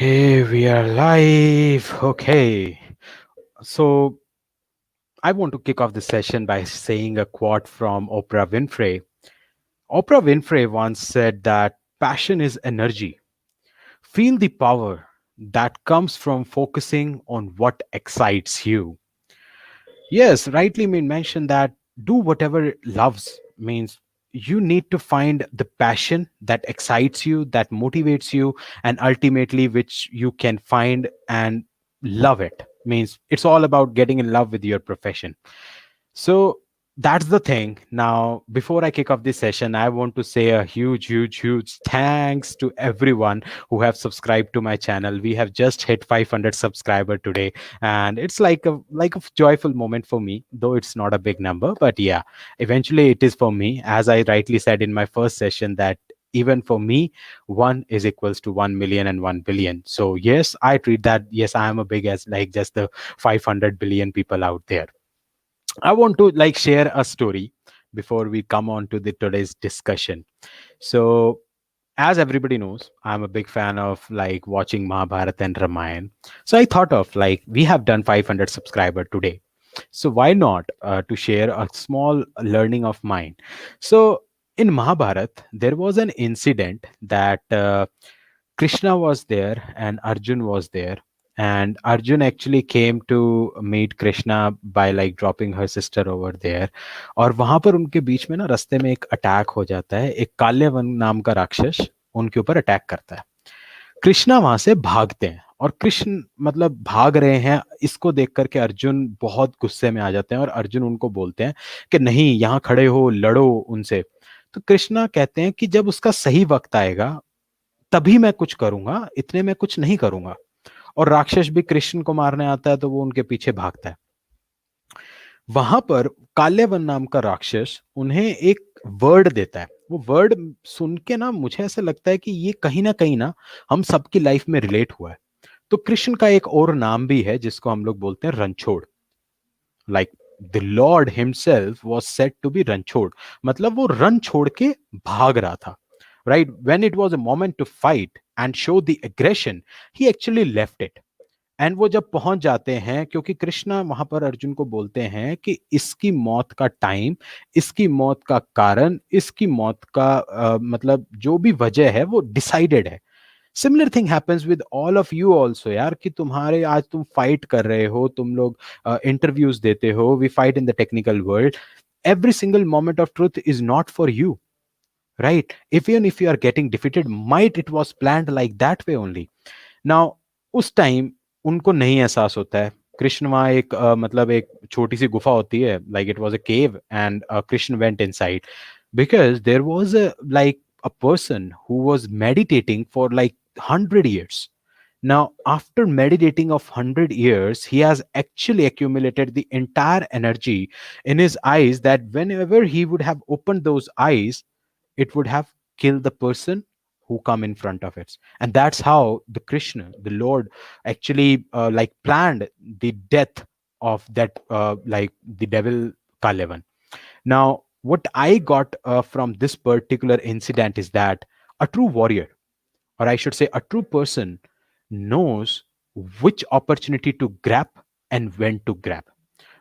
Hey, we are live. Okay. So I want to kick off the session by saying a quote from Oprah Winfrey. Oprah Winfrey once said that passion is energy. Feel the power that comes from focusing on what excites you. Yes, rightly mentioned that do whatever loves means you need to find the passion that excites you, that motivates you, and ultimately which you can find and love it. Means it's all about getting in love with your profession. So that's the thing. Now, before I kick off this session, I want to say a huge thanks to everyone who have subscribed to my channel. We have just hit 500 subscriber today, and it's like a joyful moment for me, though it's not a big number. But yeah, eventually it is for me. As I rightly said in my first session, that even for me, one is equals to 1 million and 1 billion. So yes, I treat that. Yes, I am a big as like just the 500 billion people out there. I want to like share a story before we come on to the today's discussion. So, as everybody knows, I'm a big fan of like watching Mahabharata and Ramayana. So I thought of like we have done 500 subscriber today. So why not to share a small learning of mine? So in Mahabharata, there was an incident that Krishna was there and Arjun was there. And Arjun actually came to meet Krishna by like dropping her sister over there. और वहां पर उनके बीच में ना रास्ते में एक attack हो जाता है. एक काल्यवन नाम का राक्षस उनके ऊपर अटैक करता है. कृष्णा वहां से भागते हैं और कृष्ण मतलब भाग रहे हैं. इसको देख करके अर्जुन बहुत गुस्से में आ जाते हैं और अर्जुन उनको बोलते हैं कि नहीं, यहाँ खड़े हो, लड़ो उनसे. तो कृष्णा कहते हैं कि जब उसका सही वक्त आएगा तभी मैं कुछ करूंगा, इतने में कुछ नहीं करूंगा. और राक्षस भी कृष्ण को मारने आता है तो वो उनके पीछे भागता है. वहां पर काल्यवन नाम का राक्षस उन्हें एक वर्ड देता है. वो वर्ड सुन के ना मुझे ऐसा लगता है कि ये कहीं ना हम सबकी लाइफ में रिलेट हुआ है. तो कृष्ण का एक और नाम भी है जिसको हम लोग बोलते हैं Ranchhod. Like the lord himself was set to be Ranchhod. मतलब वो रन छोड़ के भाग रहा था. Right when it was a moment to fight and show the aggression, he actually left it. And वो जब पहुंच जाते हैं, क्योंकि कृष्णा वहां पर अर्जुन को बोलते हैं कि इसकी मौत का टाइम, इसकी मौत का कारण, इसकी मौत का मतलब जो भी वजह है वो डिसाइडेड है. Similar thing happens with all of you also यार, कि तुम्हारे आज तुम फाइट कर रहे हो, तुम लोग इंटरव्यूज देते हो, we fight in the technical world. Every single moment of truth is not for you, right? If even if you are getting defeated, might it was planned like that way only. Now उस time उनको नहीं एहसास होता है. कृष्ण वहाँ एक मतलब एक छोटी सी गुफा होती है, like it was a cave and Krishna went inside because there was a like a person who was meditating for like 100 years. Now after meditating of 100 years, he has actually accumulated the entire energy in his eyes, that whenever he would have opened those eyes, it would have killed the person who come in front of it. And that's how the Krishna, the Lord, actually like planned the death of that like the devil Kalevan. Now what I got from this particular incident is that a true warrior, or I should say a true person, knows which opportunity to grab and when to grab.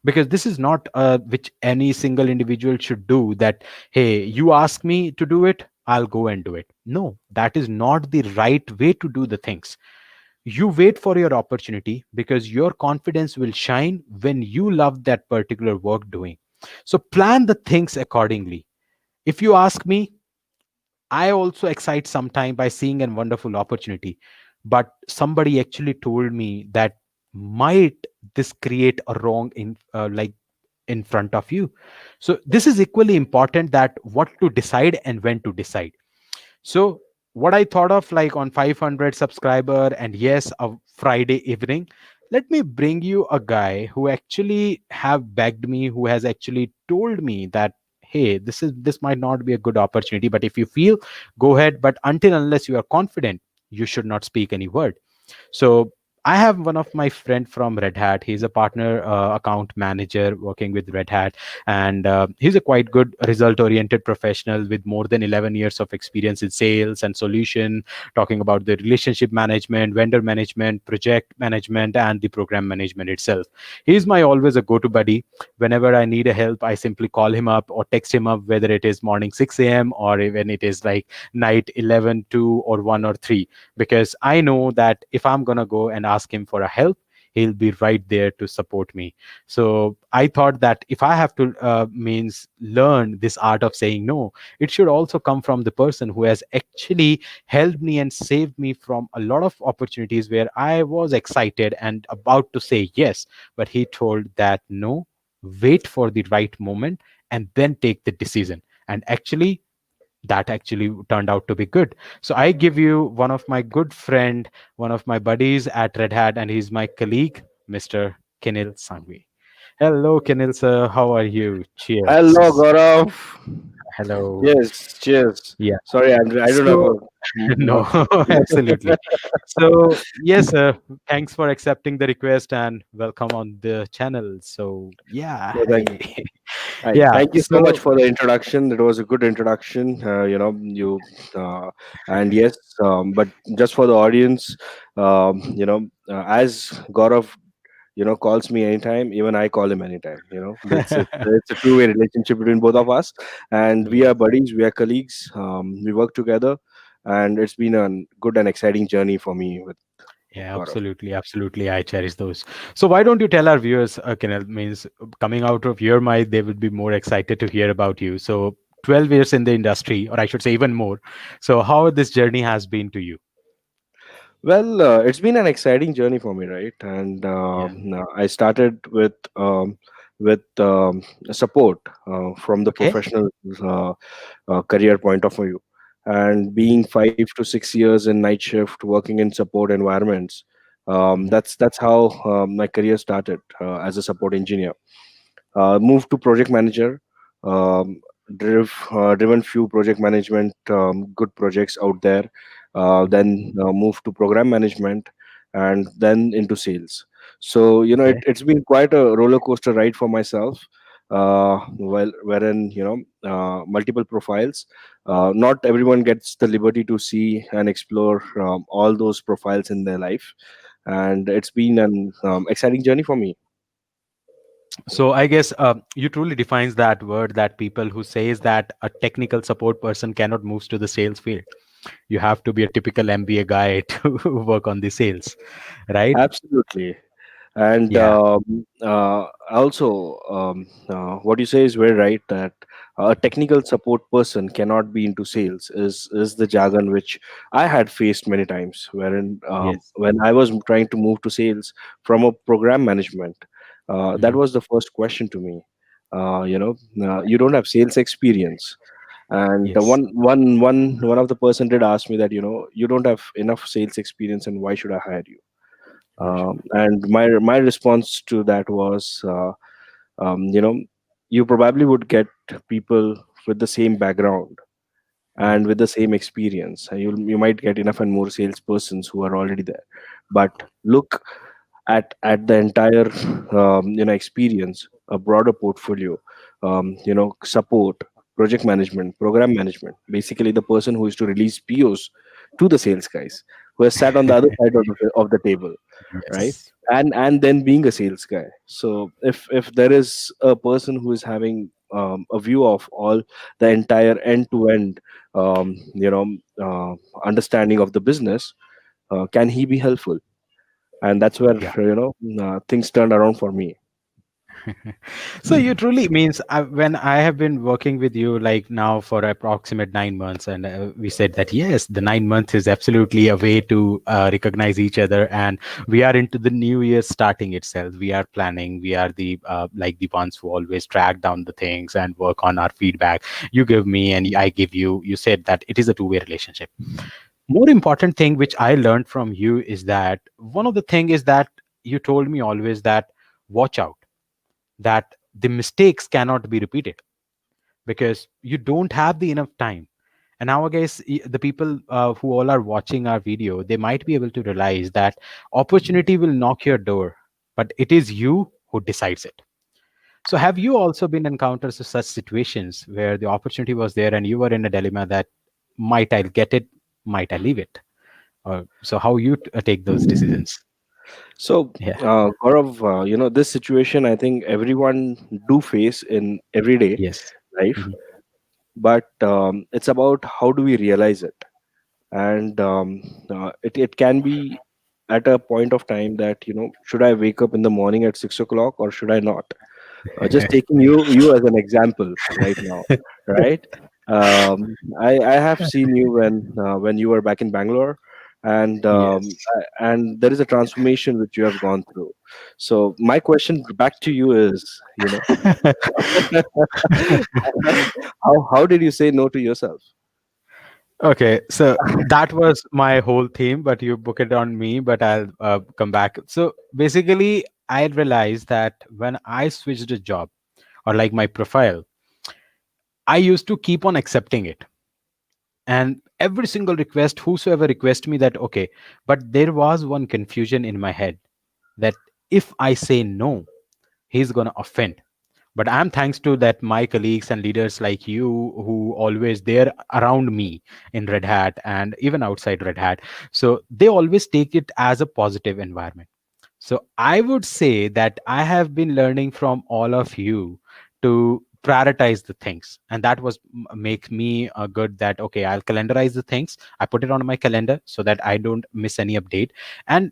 Because this is not which any single individual should do, that hey, you ask me to do it, I'll go and do it. No, that is not the right way to do the things. You wait for your opportunity, because your confidence will shine when you love that particular work doing. So plan the things accordingly. If you ask me, I also excite sometime by seeing a wonderful opportunity, but somebody actually told me that might this create a wrong in like in front of you. So this is equally important, that what to decide and when to decide. So what I thought of, like on 500 subscriber and yes, a Friday evening, let me bring you a guy who actually have begged me, who has actually told me that hey, this might not be a good opportunity, but if you feel, go ahead, but until unless you are confident, you should not speak any word. So I have one of my friend from Red Hat. He's a partner account manager working with Red Hat, and he's a quite good result-oriented professional with more than 11 years of experience in sales and solution, talking about the relationship management, vendor management, project management, and the program management itself. He's my always a go-to buddy. Whenever I need a help, I simply call him up or text him up, whether it is morning 6 a.m. or even it is like night 11, 2, or 1 or 3, because I know that if I'm going to go and ask him for a help, he'll be right there to support me. So I thought that if I have to means learn this art of saying no, it should also come from the person who has actually helped me and saved me from a lot of opportunities where I was excited and about to say yes, but he told that no, wait for the right moment and then take the decision. And actually, that actually turned out to be good. So I give you one of my good friend, one of my buddies at Red Hat, and he's my colleague, Mr. Kenil Sangvi. Hello, Kenil sir. How are you? Hello, Cheers. Gaurav. Hello. Yes, cheers. Yeah. Sorry, I don't have So a no, mug. absolutely. So yes, sir. Thanks for accepting the request and welcome on the channel. So yeah, No, yeah. thank you so much So for the introduction. It was a good introduction. And yes, but just for the audience, as Gaurav, calls me anytime, even I call him anytime. It's a two-way relationship between both of us, and we are yes. buddies, we are colleagues. We work together, and it's been a good and exciting journey for me with Yeah, Gaurav. absolutely, absolutely. I cherish those. So why don't you tell our viewers, Kenel, means coming out of your mind, they would be more excited to hear about you. So 12 years in the industry, or I should say even more. So how this journey has been to you? Well, it's been an exciting journey for me, right? And Yeah. I started with support from the Okay. professional uh, career point of view, and Hmm. being 5 to 6 years in night shift, working in support environments. Hmm. That's how my career started as a support engineer. Moved to project manager. Um, driven few project management good projects out there. Hmm. Then moved to program management, and then into sales. So Okay. it's been quite a roller coaster ride for myself. Well, wherein multiple profiles. Not everyone gets the liberty to see and explore all those profiles in their life, and it's been an exciting journey for me. So I guess you truly defines that word that people who says that a technical support person cannot move to the sales field. You have to be a typical MBA guy to work on the sales, right? Absolutely. And Yeah. also, what you say is very right, that a technical support person cannot be into sales is the jargon which I had faced many times, wherein Yes. when I was trying to move to sales from a program management, that Hmm. was the first question to me. You don't have sales experience, and Yes. one of the person did ask me that you don't have enough sales experience, and why should I hire you? Why should I? And my response to that was, um, you know, you probably would get people with the same background Hmm. and with the same experience. You might get enough and more salespersons who are already there, but look at the entire experience, a broader portfolio, support, project management, program management. Basically, the person who is to release POs to the sales guys who has sat on the other side of the table, right? Yes. And then being a sales guy. So if there is a person who is having a view of all the entire end to end understanding of the business, can he be helpful? And that's where Yeah. things turned around for me. So you truly means when I have been working with you like now for approximate 9 months, and we said that yes, the 9 months is absolutely a way to recognize each other, and we are into the new year starting itself. We are planning. We are the like the ones who always track down the things and work on our feedback. You give me, and I give you. You said that it is a two-way relationship. More important thing which I learned from you is that one of the thing is that you told me always that watch out, that the mistakes cannot be repeated because you don't have the enough time. And nowadays, the people who all are watching our video, they might be able to realize that opportunity will knock your door, but it is you who decides it. So have you also been encounters of such situations where the opportunity was there and you were in a dilemma that might I get it, might I leave it? So how you take those decisions? So, Yeah. Gaurav, this situation I think everyone do face in everyday Yes. life, Mhm. but it's about how do we realize it. And it can be at a point of time that, should I wake up in the morning at 6 o'clock or should I not? Just taking you as an example right now, right? I have seen you when you were back in Bangalore, and Yes. and there is a transformation which you have gone through. So my question back to you is, how did you say no to yourself? Okay, so that was my whole theme, but you book it on me, but I'll come back. So basically, I realized that when I switched a job or like my profile, I used to keep on accepting it. And every single request, whosoever request me that, okay, but there was one confusion in my head that if I say no, he's going to offend. But I'm thanks to that my colleagues and leaders like you who always there around me in Red Hat and even outside Red Hat, so they always take it as a positive environment. So I would say that I have been learning from all of you to prioritize the things, and that was make me good. That okay, I'll calendarize the things, I put it on my calendar so that I don't miss any update. And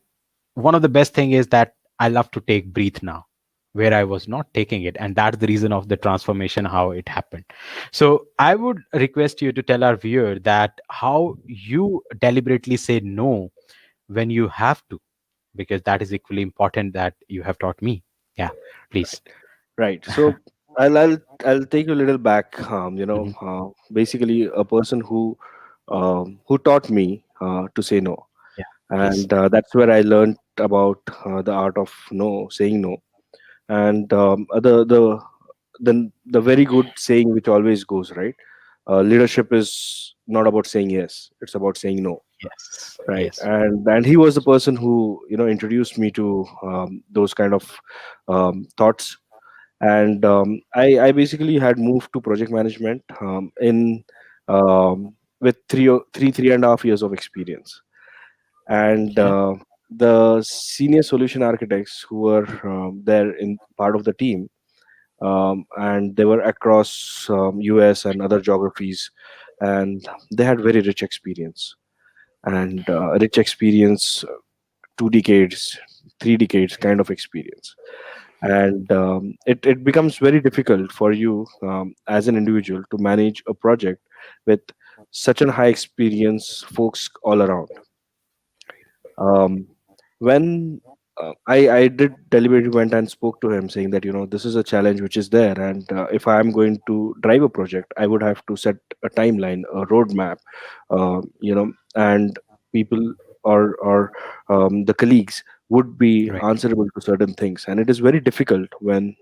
one of the best thing is that I love to take breathe now, where I was not taking it, and that's the reason of the transformation how it happened. So I would request you to tell our viewer that how you deliberately say no when you have to, because that is equally important that you have taught me. Yeah, please. Right. So I'll take you a little back. Mhm. Basically, a person who taught me to say no, Yeah, please. and that's where I learned about the art of no, saying no, and the very good saying which always goes right. Leadership is not about saying yes; it's about saying no. Yes, Right. yes. And he was the person who introduced me to those kind of thoughts. And I basically had moved to project management in with 3.5 years of experience, and Okay. the senior solution architects who were there in part of the team, and they were across US and other geographies, and they had very rich experience, and rich experience, 2 decades, 3 decades kind of experience. And it becomes very difficult for you as an individual to manage a project with such an high experience folks all around. um, when I did deliberately went and spoke to him saying that this is a challenge which is there, and if I am going to drive a project I would have to set a timeline, a roadmap, and people or the colleagues would be Right. answerable to certain things, and it is very difficult when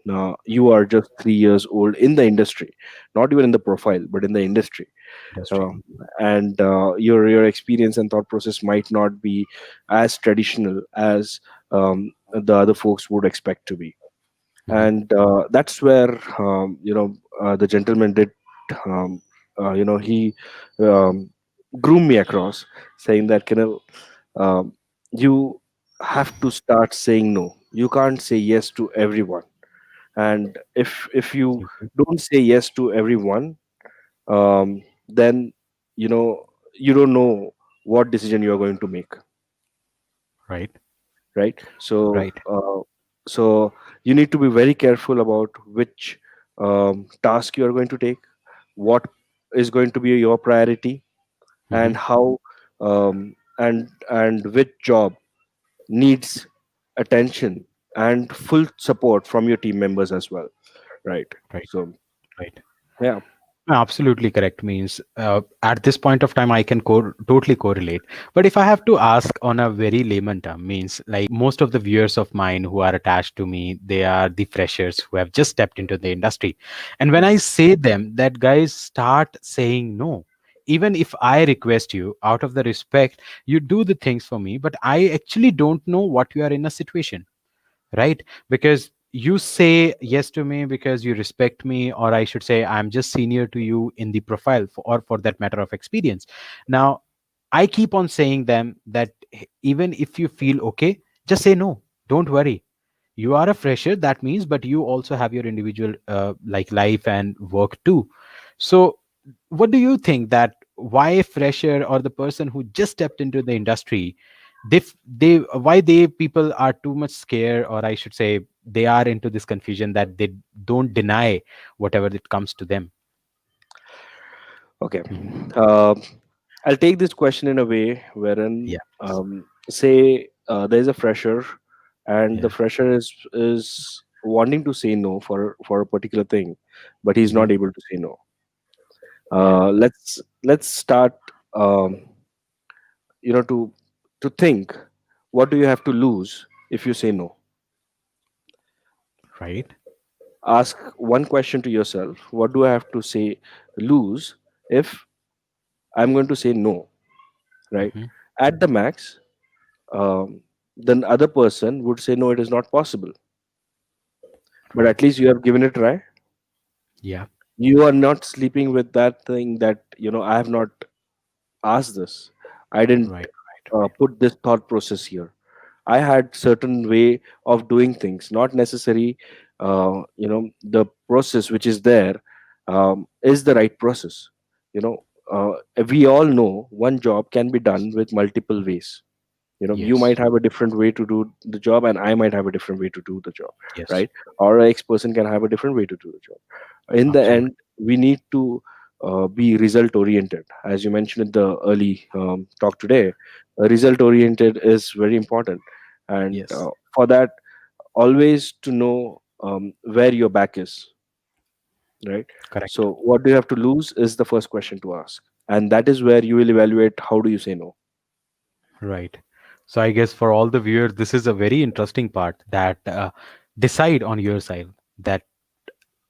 you are just 3 years old in the industry, not even in the profile but in the industry. Industry. um, and your experience and thought process might not be as traditional as the other folks would expect to be. Mhm. And that's where the gentleman did, um, he um, groomed me across, saying that um, you have to start saying no. You can't say yes to everyone, and if you Absolutely. don't say yes to everyone, then you know you don't know what decision you are going to make, Right. right? So Right. so you need to be very careful about which task you are going to take, what is going to be your priority, and Hmm. how and which job needs attention and full support from your team members as well, right? Right. So Right. yeah. No, absolutely correct. Means at this point of time, I can totally correlate. But if I have to ask on a very layman term, means like most of the viewers of mine who are attached to me, they are the freshers who have just stepped into the industry. And when I say them that guys start saying no, even if I request you out of the respect, you do the things for me, but I actually don't know what you are in a situation, right? Because you say yes to me because you respect me, or I should say I'm just senior to you in the profile for, or for that matter of experience. Now I keep on saying them that even if you feel okay, just say no, don't worry. You are a fresher, that means, but you also have your individual like life and work too. So what do you think that why a fresher or the person who just stepped into the industry, they why they people are too much scared, or I should say they are into this confusion that they don't deny whatever it comes to them? Okay. Mhm. Um I'll take this question in a way wherein, Yeah, please. say, there's a fresher, and the Yeah. fresher is wanting to say no for a particular thing, but he's Hmm. not able to say no. Yeah. Let's start, um, to think, what do you have to lose if you say no? Right. Ask one question to yourself: what do I have to say lose if I'm going to say no? Right? Hmm. At the max, then other person would say no, it is not possible, but Right. at least you have given it a try. Yeah. You are not sleeping with that thing that, I have not asked this, I didn't Right. Right. put this thought process here. I had certain way of doing things, not necessary. The process which is there is the right process. You know, we all know one job can be done with multiple ways. You Yes. might have a different way to do the job, and I might have a different way to do the job, Yes. right? Or a X person can have a different way to do the job. In the Absolutely. end, we need to be result oriented, as you mentioned in the early talk today. Result oriented is very important, and Yes. for that, always to know where your back is, right? Correct. So what do you have to lose is the first question to ask, and that is where you will evaluate how do you say no. Right. So I guess for all the viewers, this is a very interesting part that decide on your side that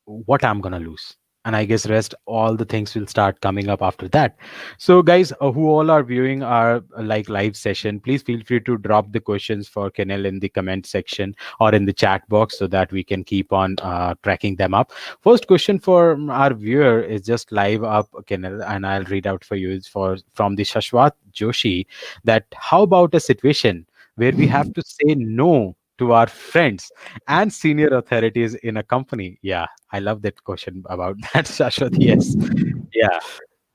what I'm gonna lose. And I guess rest all the things will start coming up after that. So guys, who all are viewing our like live session, please feel free to drop the questions for Kenel in the comment section or in the chat box so that we can keep on tracking them up. First question for our viewer is just live up, Kenel, and I'll read out for you. It's for from the Shashwat Joshi, that how about a situation where we have to say no to our friends and senior authorities in a company? Yeah, I love that question about that, Shashwat. Yes. Yeah.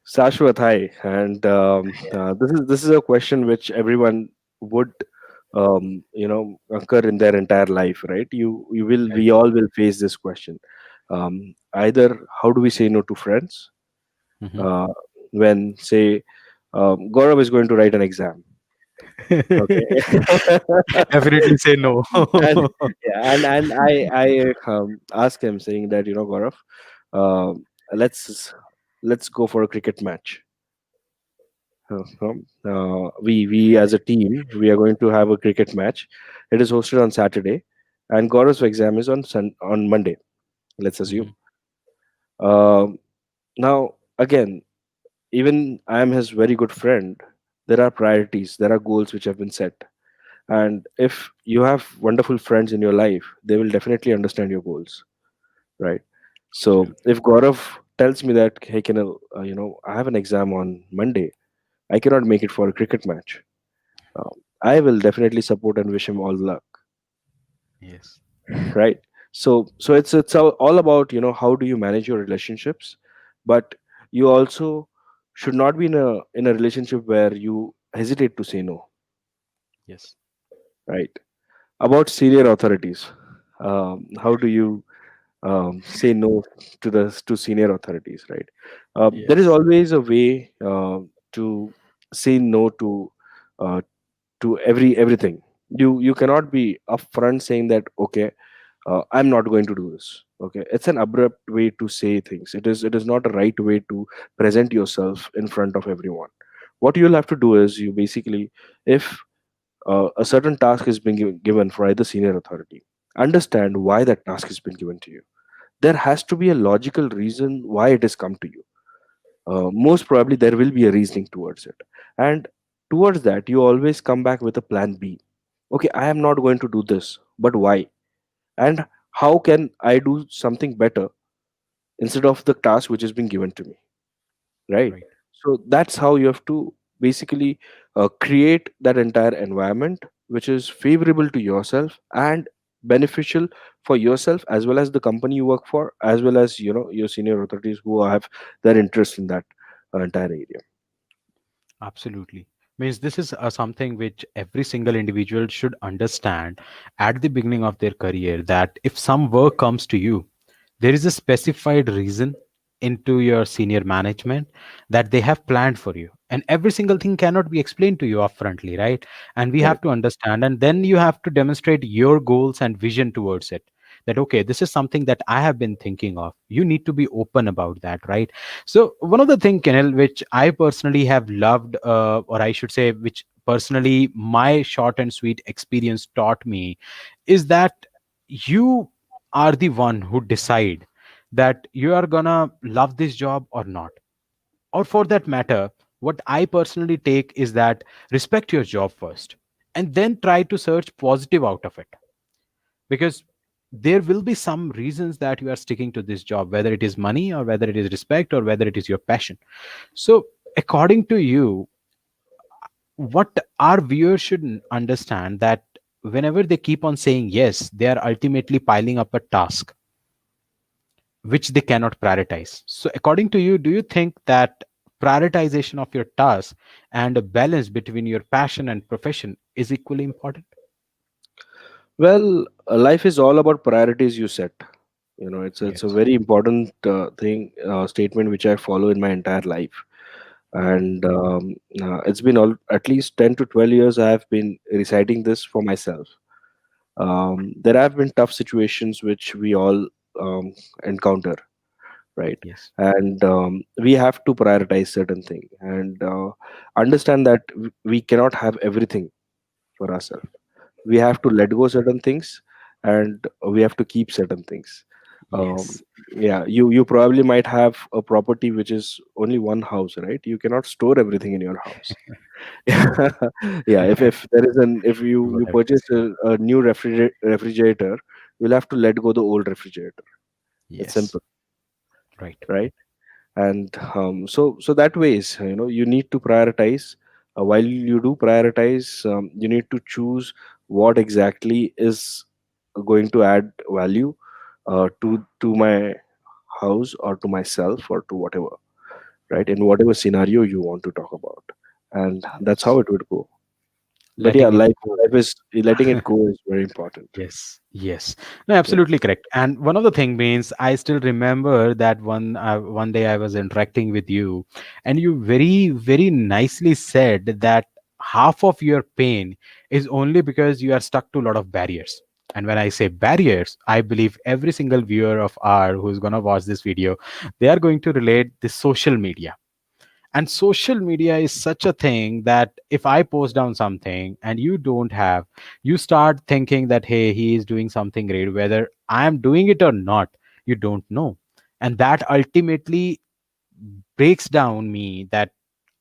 Sashwat, hi, and this is a question which everyone would occur in their entire life, right? We Right. all will face this question. Either how do we say no to friends Mhm. uh, when, say, Gaurav is going to write an exam, okay? Definitely say no. And yeah, and I ask him saying that, Gaurav, um let's go for a cricket match. We as a team, we are going to have a cricket match. It is hosted on Saturday, and Gaurav's exam is on Monday. Let's assume. Mhm. Um Now, again, even I am his very good friend. There are priorities. There are goals which have been set, and if you have wonderful friends in your life, they will definitely understand your goals, right? So, Absolutely. if Gaurav tells me that, hey, Kenil, I have an exam on Monday, I cannot make it for a cricket match. I will definitely support and wish him all luck, Yes. right? So it's all about, how do you manage your relationships, but you also should not be in a relationship where you hesitate to say no, Yes. right? About senior authorities, how do you say no to senior authorities, right? There is Yes. always a way to say no uh, to everything. You cannot be upfront saying that, okay, I'm not going to do this. Okay, it's an abrupt way to say things. It is not a right way to present yourself in front of everyone. What you'll have to do is, you basically, if a certain task is being given for either senior authority, understand why that task has been given to you. There has to be a logical reason why it has come to you. most probably there will be a reasoning towards it. And towards that, you always come back with a plan B. Okay, I am not going to do this, but why? And how can I do something better instead of the task which has been given to me? Right? Right. So that's how you have to basically create that entire environment which is favorable to yourself and beneficial for yourself as well as the company you work for, as well as your senior authorities who have their interest in that entire area. Absolutely. Means this is something which every single individual should understand at the beginning of their career, that if some work comes to you, there is a specified reason into your senior management that they have planned for you. And every single thing cannot be explained to you upfrontly, right? And we have Correct. to understand, and then you have to demonstrate your goals and vision towards it. That, okay, this is something that I have been thinking of. You need to be open about that, right? So one of the thing, Kenel, which I personally have loved, or I should say, which personally my short and sweet experience taught me, is that you are the one who decide that you are gonna love this job or not. Or for that matter, what I personally take is that respect your job first, and then try to search positive out of it, because there will be some reasons that you are sticking to this job, whether it is money or whether it is respect or whether it is your passion. So according to you, what our viewers should understand, that whenever they keep on saying yes, they are ultimately piling up a task which they cannot prioritize. So according to you, do you think that prioritization of your task and a balance between your passion and profession is equally important? Well, life is all about priorities you set. It's a Yes. very important thing statement which I follow in my entire life. Mhm. And it's been at least 10 to 12 years I have been reciting this for myself. There have been tough situations which we all um, encounter, right? Yes. And we have to prioritize certain things and understand that we cannot have everything for ourselves. We have to let go certain things, and we have to keep certain things. um, Yes. yeah, you probably might have a property which is only one house, right? You cannot store everything in your house. Yeah, if there is an if you Whatever you purchase say. a new refrigerator, you'll have to let go the old refrigerator. It's Yes. simple, Right. right? And so that ways, you need to prioritize. While you do prioritize, you need to choose what exactly is going to add value to my house or to myself or to whatever, right? In whatever scenario you want to talk about, and that's how Yes. it would go. But yeah, Letting it life, go. life is letting it go is very important. Yes, yes. No, Yeah. absolutely correct. And one of the thing means, I still remember that one day I was interacting with you, and you very very nicely said that half of your pain is only because you are stuck to a lot of barriers. And when I say barriers, I believe every single viewer of our who's gonna watch this video, they are going to relate the social media. And social media is such a thing that if I post down something and you don't have, you start thinking that, hey, he is doing something great, whether I am doing it or not, you don't know. And that ultimately breaks down me, that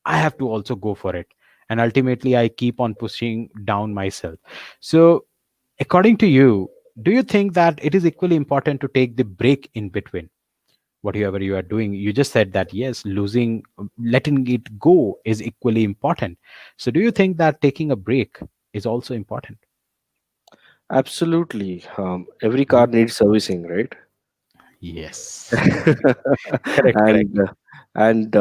I have to also go for it. And ultimately I keep on pushing down myself. So according to you, do you think that it is equally important to take the break in between whatever you are doing? You just said that yes, losing, letting it go is equally important. So do you think that taking a break is also important? Absolutely. Every car Mhm. needs servicing, right? Yes. Correct, correct. And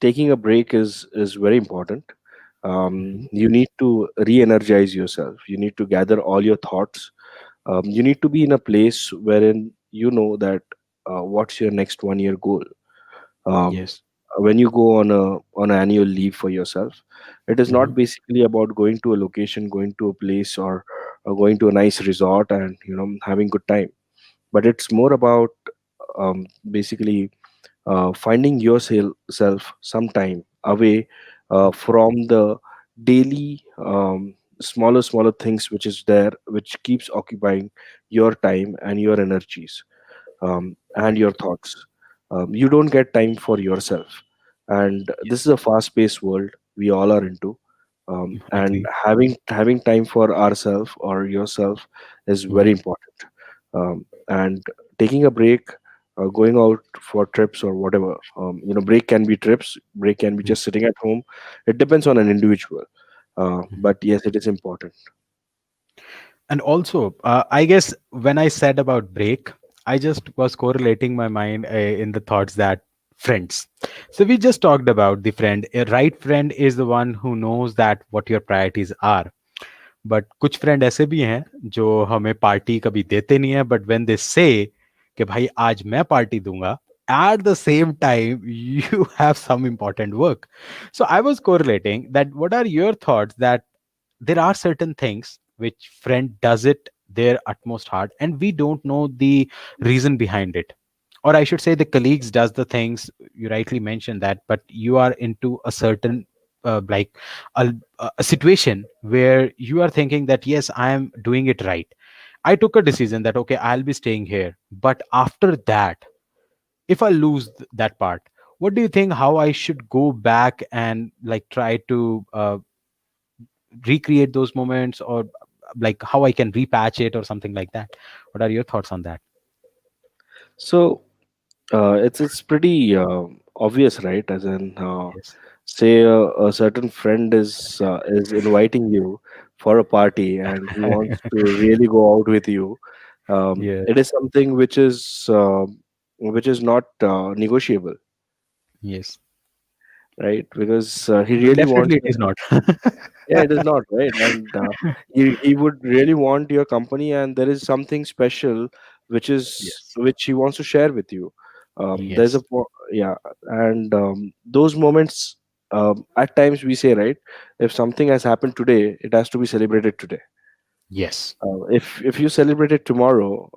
taking a break is very important. Mhm. You need to re-energize yourself. You need to gather all your thoughts. You need to be in a place wherein you know that what's your next 1 year goal. um, Yes. when you go on an annual leave for yourself, it is Hmm. not basically about going to a location, going to a place, or going to a nice resort and having good time. But it's more about basically finding yourself some time away from the daily smaller things which is there, which keeps occupying your time and your energies and Right. your thoughts. You don't get time for yourself, and this is a fast-paced world we all are into. And Agree. having time for ourselves or yourself is very Mhm. important. And taking a break, going out for trips or whatever, break can be trips, break can be Mhm. just sitting at home. It depends on an individual, but yes, it is important. And also, I guess when I said about break, I just was correlating my mind in the thoughts that friends. So we just talked about the friend. A right friend is the one who knows that what your priorities are. But कुछ friend ऐसे भी हैं जो हमें party कभी देते नहीं है, बट व्हेन दे से कि भाई आज मैं पार्टी दूंगा, at the same time you have some important work. So I was correlating that what are your thoughts that there are certain things which friend does it their utmost hard and we don't know the reason behind it, or I should say the colleagues does the things you rightly mentioned that, but you are into a certain like a situation where you are thinking that yes, I am doing it right. I took a decision that okay, I'll be staying here, but after that, if I lose that part, what do you think how I should go back and like try to recreate those moments, or like how I can repatch it or something like that? What are your thoughts on that? So it's pretty obvious, right? As in, Yes. say a certain friend is inviting you for a party and he wants to really go out with you. Yeah. It is something which is not negotiable, Yes. right? Because he really wants Definitely it your is not. yeah, it is not right, and he would really want your company, and there is something special Yes. which he wants to share with you. Yes. Yeah, and those moments. At times we say, right, if something has happened today, it has to be celebrated today. Yes. If you celebrate it tomorrow,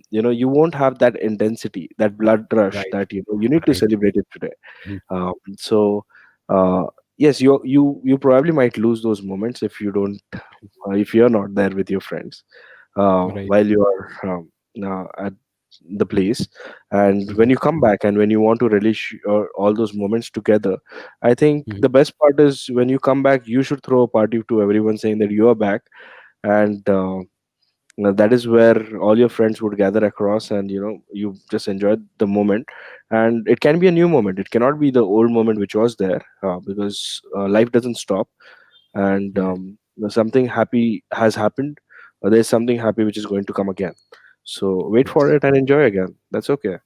you won't have that intensity, that blood rush Right. that you need to Right. celebrate it today. Mhm. So yes, you probably might lose those moments if you don't if you're not there with your friends Right. while you are at the place. And when Mhm. you come back and when you want to relish all those moments together, I think Mhm. the best part is when you come back, you should throw a party to everyone saying that you are back. And that is where all your friends would gather across, and you just enjoy the moment. And it can be a new moment, it cannot be the old moment which was there, because life doesn't stop. And Mhm. something happy has happened, there's something happy which is going to come again. So wait for Yes. it and enjoy again, that's okay.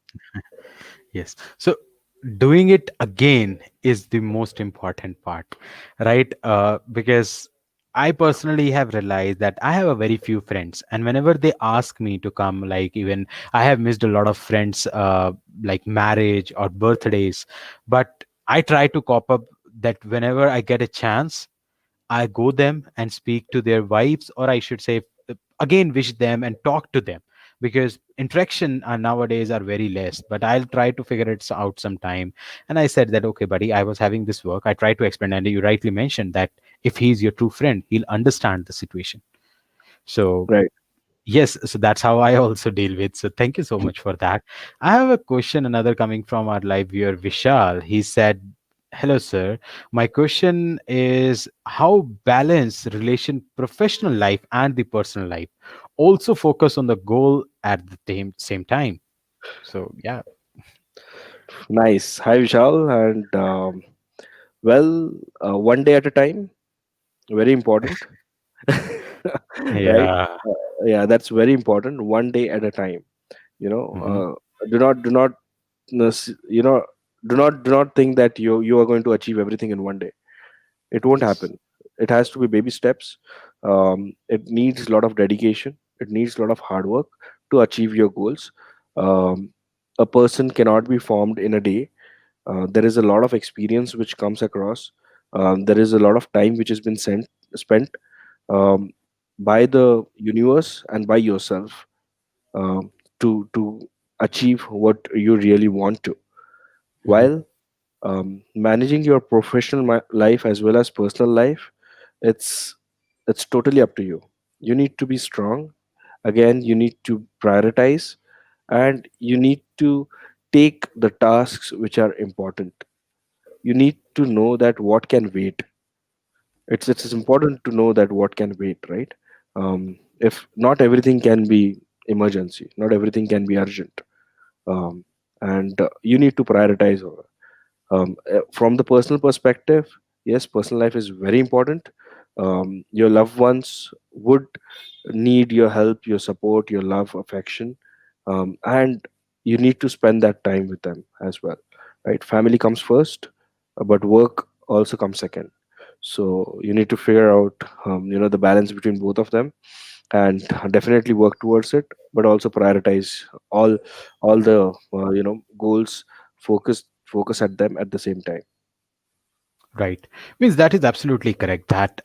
Yes. So doing it again is the most important part, right? Because I personally have realized that I have a very few friends, and whenever they ask me to come, like even I have missed a lot of friends, like marriage or birthdays, but I try to cop up that whenever I get a chance, I go them and speak to their wives, or I should say, again, wish them and talk to them, because interaction nowadays are very less. But I'll try to figure it out sometime. And I said that, okay, buddy, I was having this work. I tried to explain, and you rightly mentioned that if he's your true friend, he'll understand the situation. So Right. yes, so that's how I also deal with. So thank you so much for that. I have a question, another coming from our live viewer Vishal. He said, "Hello, sir. My question is how balance relation professional life and the personal life. Also focus on the goal at the same time." So yeah, Nice. Hi Vishal. And well, one day at a time, very important. Right. yeah, Yeah, that's very important, one day at a time. you know hmm, do not no, do not think that you are going to achieve everything in one day. It won't yes, happen. It has to be baby steps. It needs a lot of dedication, it needs a lot of hard work to achieve your goals. um, a person cannot be formed in a day. There is a lot of experience which comes across. There is a lot of time which has been spent um, by the universe and by yourself, um, to achieve what you really want to. hmm, While managing your professional life as well as personal life, it's it's totally up to you. You need to be strong. Again, you need to prioritize, and you need to take the tasks which are important. You need to know that what can wait. It's important to know that what can wait, right? If not everything can be emergency, not everything can be urgent, and you need to prioritize. From the personal perspective, yes, personal life is very important. Your loved ones would need your help, your support, your love, affection, and you need to spend that time with them as well, right? Family comes first, but work also comes second. So you need to figure out, the balance between both of them, and definitely work towards it, but also prioritize all all the goals. Focus at them at the same time. Right. Means that is absolutely correct. That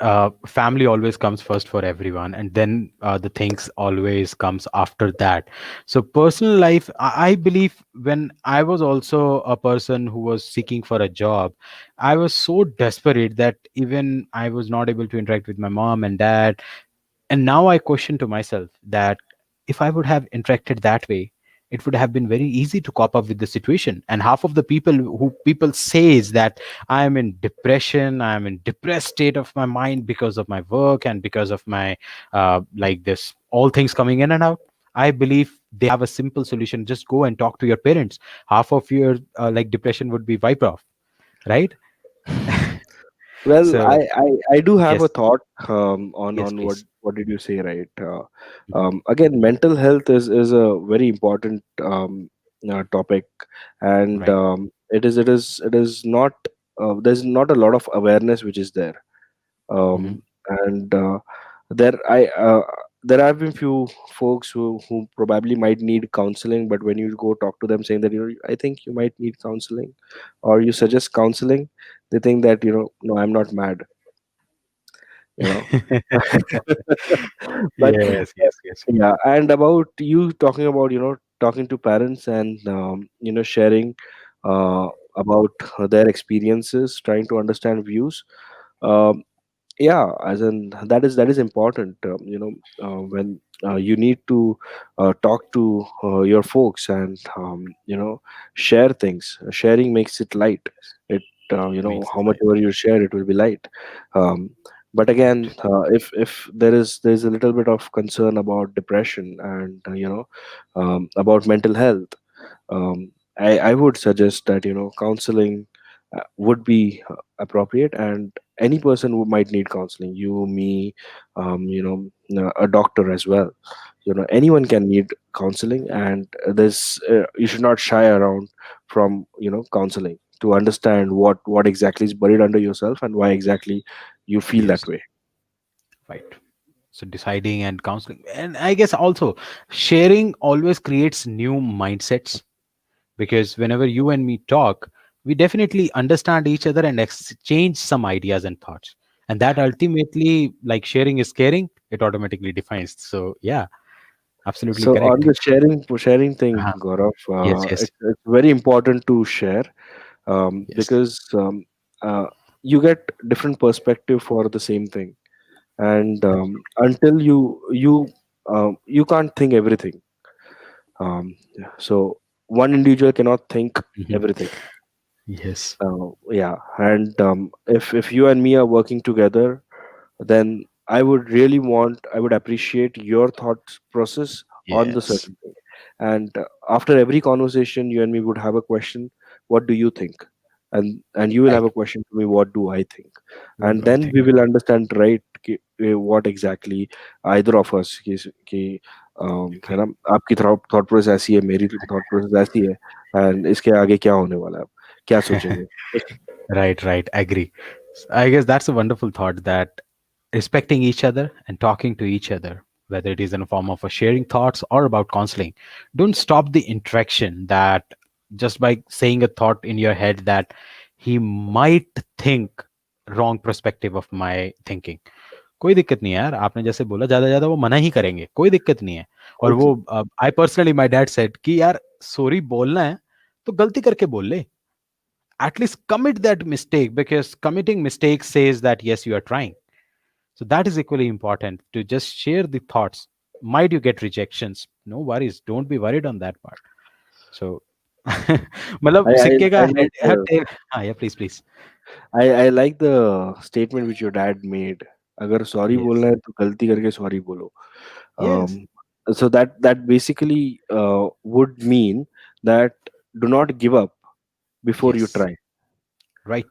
family always comes first for everyone, and then the things always comes after that. So personal life, I believe, when I was also a person who was seeking for a job, I was so desperate that even I was not able to interact with my mom and dad. And now I question to myself that if I would have interacted that way, it would have been very easy to cope up with the situation. And half of the people who people says that I am in depression, I am in depressed state of my mind because of my work and because of my like this all things coming in and out. I believe they have a simple solution: just go and talk to your parents. Half of your like depression would be wiped off, right? Well, So I do have a yes, thought yes, on please. what did you say, right? Mhm. Again, mental health is a very important topic, and Right. it is not, there's not a lot of awareness which is there, Mhm. and there I there have been few folks who probably might need counseling, but when you go talk to them saying that, I think you might need counseling, or you suggest counseling, they think that, no, I'm not mad, you know but, Yes, but yes, yes. yeah, and about you talking about, talking to parents, and sharing uh, about their experiences, trying to understand views. um, yeah, as in that is important, when you need to talk to your folks, and share things. Sharing makes it light. It Makes how it much light. ever you share, it will be light. But again, Right. if there is a little bit of concern about depression, and about mental health, I would suggest that, counseling would be appropriate, and any person who might need counseling, you, me, a doctor as well, anyone can need counseling, and there's you should not shy around from, counseling, to understand what exactly is buried under yourself, and why exactly you feel that Yes. way. Right. So deciding and counseling, and I guess also sharing always creates new mindsets, because whenever you and me talk, we definitely understand each other and exchange some ideas and thoughts, and that ultimately, like sharing is caring, it automatically defines. So yeah, absolutely So on correct. the sharing thing, Uh-huh. Gaurav, Yes, yes, it's very important to share, yes, because uh, you get different perspective for the same thing, and that's until you can't think everything. So one individual cannot think true. Mhm. everything. Yes, Yeah, and if you and me are working together, then I would appreciate your thought process on the yes, certain thing. And after every conversation, you and me would have a question: what do you think? And you will have right. a question to me: what do I think? What And do I then we think? will understand, right, what exactly either of us की है Agree. ना, आपकी thought process ऐसी है, मेरी thought process ऐसी है, and इसके आगे क्या होने वाला है, अब क्या सोचेंगे. Right, right. Agree. I guess that's a wonderful thought, that respecting each other and talking to each other, whether it is in a form of a sharing thoughts or about counseling, don't stop the interaction. That just by saying a thought in your head that he might think wrong perspective of my thinking, कोई दिक्कत नहीं है यार, आपने जैसे बोला ज्यादा ज्यादा वो मना ही करेंगे, कोई दिक्कत नहीं है। और वो I personally my dad said कि यार सॉरी बोलना है तो गलती करके बोल ले, at least commit that mistake, because committing mistakes says that yes, you are trying. So that is equally important, to just share the thoughts. Might you get rejections, no worries, don't be worried on that part. So मतलब सिक्के का I head like the हाँ, या please please. I like the statement which your dad made. अगर sorry बोलना yes, है तो गलती करके सॉरी बोलो. Yes, Um, so that basically would mean that do not give up before you yes, try, right,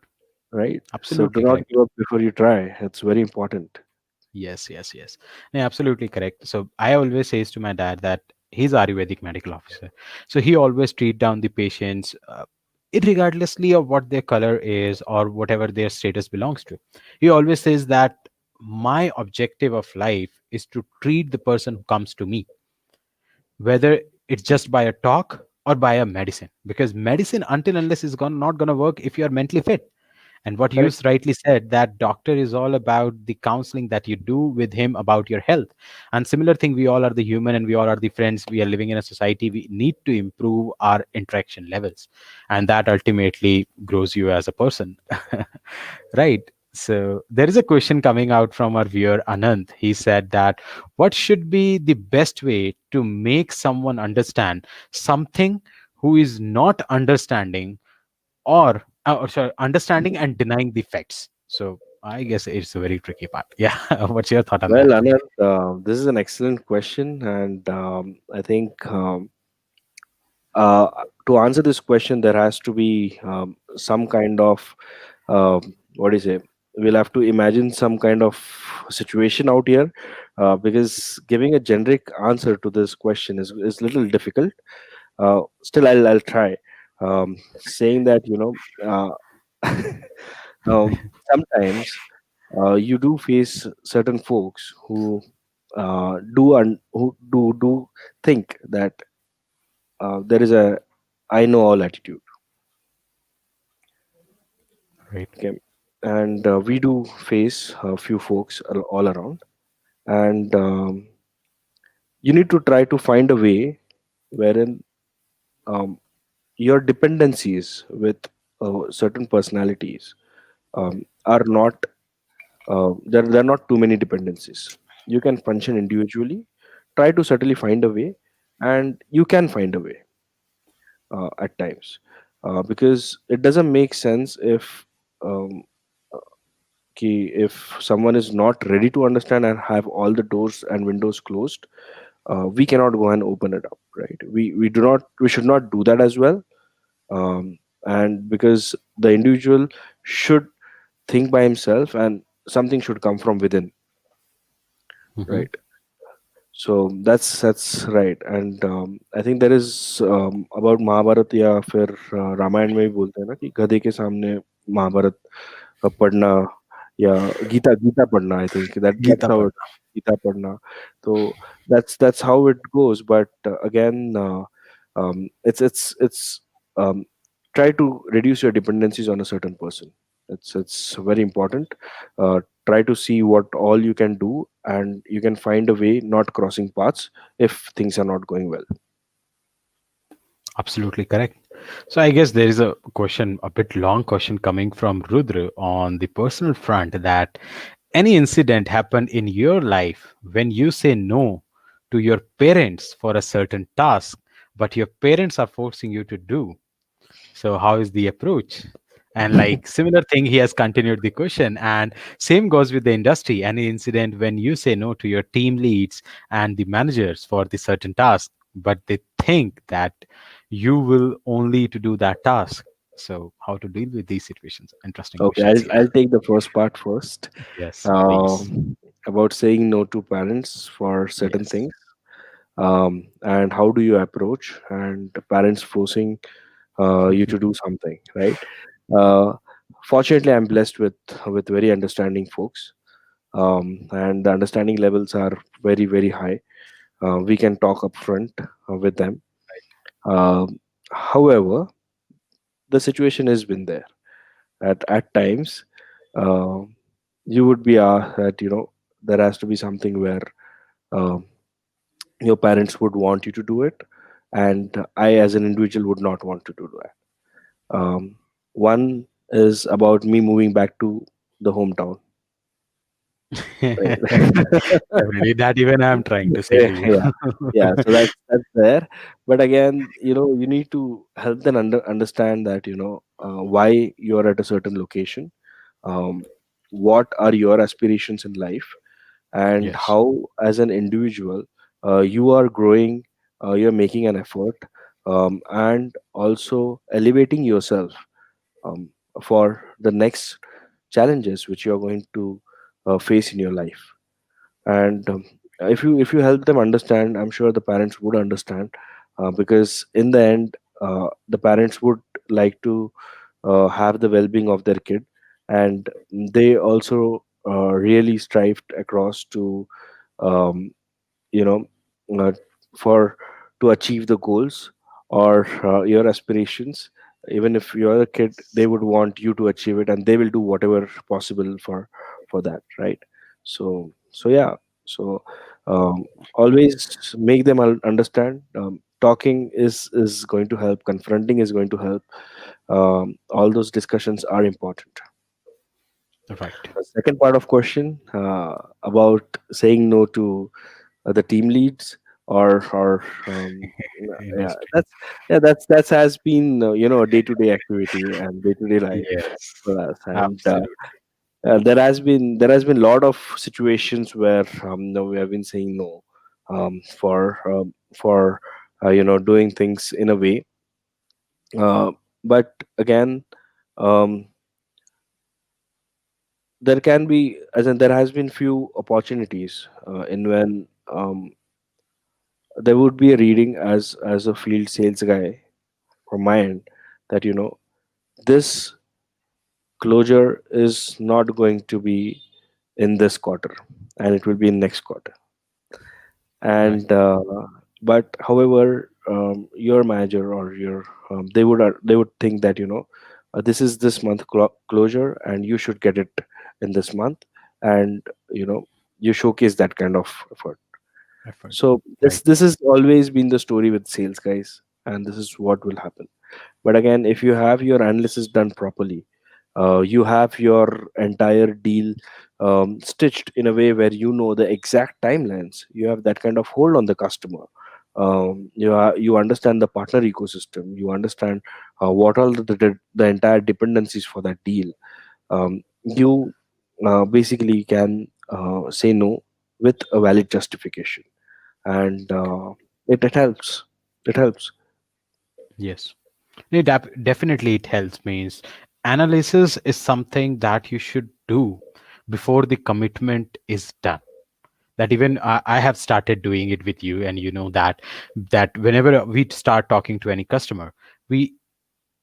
right? So do absolutely not correct. give up before you try. It's very important. Yes, yes, yes. No, absolutely correct. So I always says to my dad that he's Ayurvedic medical officer. So he always treat down the patients, irregardlessly of what their color is or whatever their status belongs to. He always says that my objective of life is to treat the person who comes to me, whether it's just by a talk or by a medicine, because medicine until unless is not going to work if you are mentally fit. And what you Correct. rightly said, that doctor is all about the counseling that you do with him about your health. And similar thing, we all are the human and we all are the friends. We are living in a society. We need to improve our interaction levels, and that ultimately grows you as a person. Right. So there is a question coming out from our viewer Anand. He said that what should be the best way to make someone understand something who is not understanding, or sorry, understanding and denying the facts. So I guess it's a very tricky part. Yeah. What's your thought on Well, that? Anand, this is an excellent question, and I think uh, to answer this question, there has to be some kind of what do you say? We'll have to imagine some kind of situation out here, because giving a generic answer to this question is little difficult. Still, I'll try. Saying that, sometimes you do face certain folks who who do think that there is a I know all attitude. Right. Okay, and we do face a few folks all around, and you need to try to find a way wherein um, your dependencies with certain personalities are not there are not too many dependencies. You can function individually. Try to certainly find a way, and you can find a way at times, because it doesn't make sense um, if someone is not ready to understand and have all the doors and windows closed. We cannot go and open it up, right? We should not do that as well. And because the individual should think by himself, and something should come from within, Hmm. right? So that's right. And I think there is about Mahabharata या फिर रामायण में भी बोलते हैं ना कि गधे के सामने महाभारत पढ़ना, या गीता गीता पढ़ना. I think that's Gita how Parva. it, Gita पढ़ना. So that's how it goes. But again, it's try to reduce your dependencies on a certain person. It's very important. Try to see what all you can do, and you can find a way, not crossing paths if things are not going well. Absolutely correct. So I guess there is a question, a bit long question coming from Rudra on the personal front, that any incident happened in your life when you say no to your parents for a certain task, but your parents are forcing you to do. So how is the approach? And like similar thing, he has continued the question, and same goes with the industry. Any incident when you say no to your team leads and the managers for the certain task, but they think that you will only to do that task. So how to deal with these situations? Interesting Okay, questions here. I'll take the first part first. Yes, please. About saying no to parents for certain Yes. things, and how do you approach and the parents forcing you to do something, right? Uh, Fortunately, I'm blessed with very understanding folks, and the understanding levels are very very high. We can talk upfront with them. However, the situation has been there at times. Uh, you would be asked that, there has to be something where um, your parents would want you to do it, and I as an individual would not want to do that. One is about me moving back to the hometown. right? Definitely, that even I'm trying to say to you. Yeah, yeah. So that's there. But again, you need to help them understand that why you are at a certain location, um, what are your aspirations in life, and Yes, how, as an individual, you are growing, you're making an effort, and also elevating yourself, um, for the next challenges which you are going to face in your life. And if you help them understand, I'm sure the parents would understand, because in the end, the parents would like to have the well-being of their kid, and they also really strived across to, um, you know uh, for to achieve the goals or your aspirations. Even if you're a kid, they would want you to achieve it, and they will do whatever possible for that, right? So yeah. So always make them understand. Talking is going to help, confronting is going to help. All those discussions are important. right. The second part of question, about saying no to the team leads, or yeah, Industry. that's has been a day-to-day activity and day-to-day life Yes, for us. And absolutely. there has been a lot of situations where we have been saying no, for doing things in a way, but again, um, there can be, as in there has been few opportunities in when, there would be a reading as a field sales guy from my end, that this closure is not going to be in this quarter, and it will be in next quarter. Right. And but however, your manager or your, they would think that this is this month closure, and you should get it in this month, and you know you showcase that kind of effort. Effort. So this Right. this has always been the story with sales guys, and this is what will happen. But again, if you have your analysis done properly, you have your entire deal stitched in a way where you know the exact timelines. You have that kind of hold on the customer. You understand the partner ecosystem. You understand what all the entire dependencies for that deal. You basically can say no with a valid justification, and it helps. It helps. Yes. Definitely it helps. Means analysis is something that you should do before the commitment is done. That even I have started doing it with you, and you know that whenever we start talking to any customer, we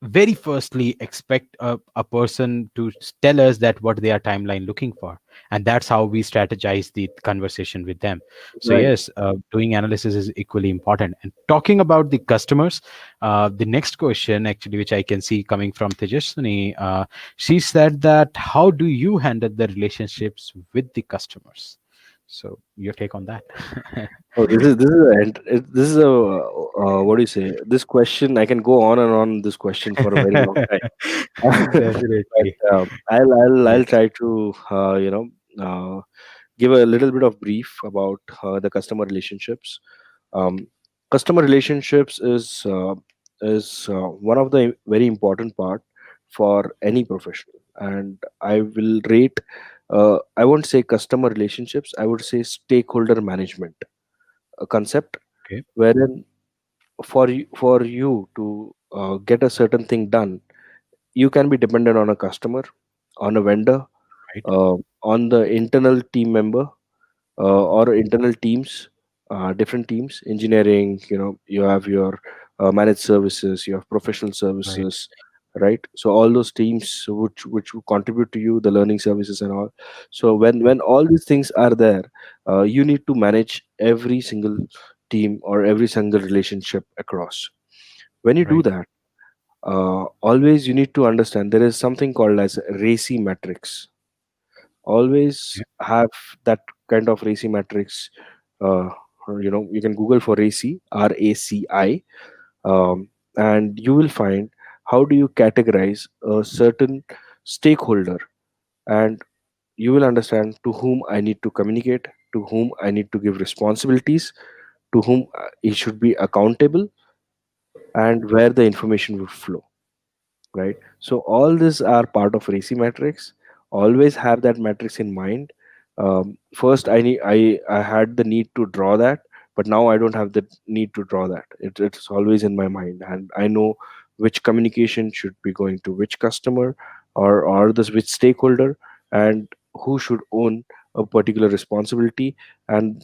very firstly expect a person to tell us that what they are timeline looking for, and that's how we strategize the conversation with them. So Right. yes, doing analysis is equally important. And talking about the customers, the next question actually which I can see coming from Tejaswini, she said that how do you handle the relationships with the customers? So your take on that. Oh, this is a, what do you say? This question, I can go on and on this question for a very long time. But Definitely. I'll Yes. try to give a little bit of brief about the customer relationships. Um, Customer relationships is one of the very important part for any professional, and I will rate. I won't say customer relationships. I would say stakeholder management, a concept Okay. wherein for you to get a certain thing done, you can be dependent on a customer, on a vendor, Right. on the internal team member, or internal teams, different teams, engineering. You have your managed services, you have professional Right. services, right? So all those teams which will contribute to you, the learning services and all. So when all these things are there, you need to manage every single team or every single relationship across. When you do Right. that, always you need to understand there is something called as RACI matrix. Always Yeah. have that kind of RACI matrix. Or, you can Google for RACI, RACI, and you will find how do you categorize a certain stakeholder, and you will understand to whom I need to communicate, to whom I need to give responsibilities, to whom he should be accountable, and where the information will flow, right? So all these are part of RACI matrix. Always have that matrix in mind. First, I had the need to draw that, but now I don't have the need to draw that. It's always in my mind, and I know which communication should be going to which customer, or this which stakeholder, and who should own a particular responsibility, and